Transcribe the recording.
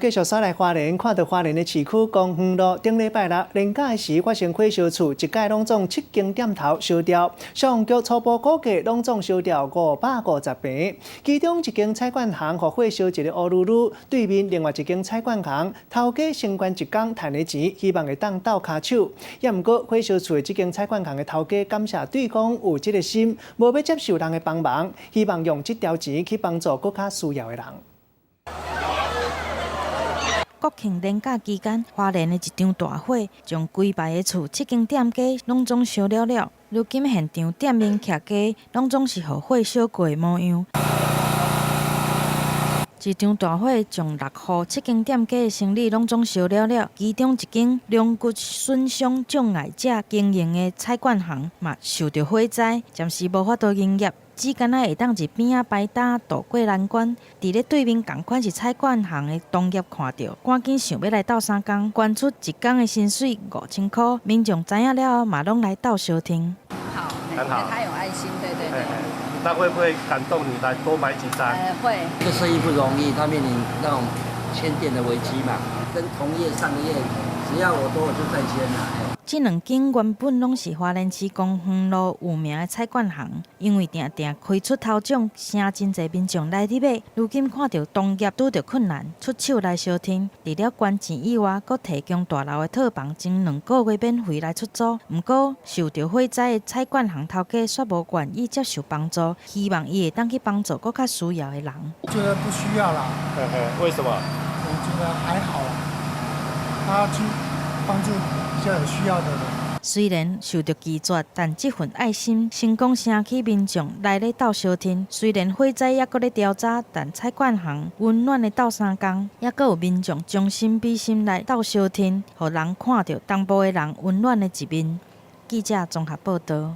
继续刷来花莲，看到花莲的市区公园路，顶礼拜六连假时发生火烧厝，一概拢总7间店头烧掉，消防局初步估计拢总烧掉550平，其中一间菜馆行互火烧一个乌噜噜，对面另外一间菜馆行头家升官一工赚的钱，希望会当斗骹手。也毋过火烧厝的这间菜馆行的头家感谢对方有这个心，无要接受人的帮忙，希望用这条钱去帮助更较需要的人。国庆连假期间，花莲的一场大火，将规排的厝7间店家拢总烧了了。如今现场店面徛家拢总是互火烧过的模样。一场大火将6户7间店家的生意拢总烧了了，其中一间龙骨损伤障碍者经营的菜馆行嘛受到火灾，暂时无法度营业。只敢若会当一边仔摆搭渡过难关。伫咧对面同款是菜馆行的同业看到，赶紧想要来斗相共，捐出一工的薪水5000块。民众知影了后，嘛拢来斗相挺。好，很好，他有爱心，对对对。那会不会感动你来多买几张？会。这生意不容易，他面临那种迁店的危机嘛，跟同业上业，只要我多我就赚钱啦。这2间原本拢是花莲市公园路有名的菜馆行，因为定定开出头奖，请真侪民众来伫买。如今看到同业拄着困难，出手来相挺，除了捐钱以外，阁提供大楼的套房，前2个月免费来出租。不过，受到火灾的菜馆行头家却无愿意接受帮助，希望伊会当去帮助阁较需要的人。觉得不需要啦。为什么？我觉得还好啦，他去帮助比较有需要的人。虽然受到拒绝，但这份爱心成功升起民众来咧斗相挺。虽然火灾也搁咧调查，但菜馆行温暖的斗相共，也搁有民众将心比心来斗相挺，互人看到东部的人温暖的一面。记者综合报道。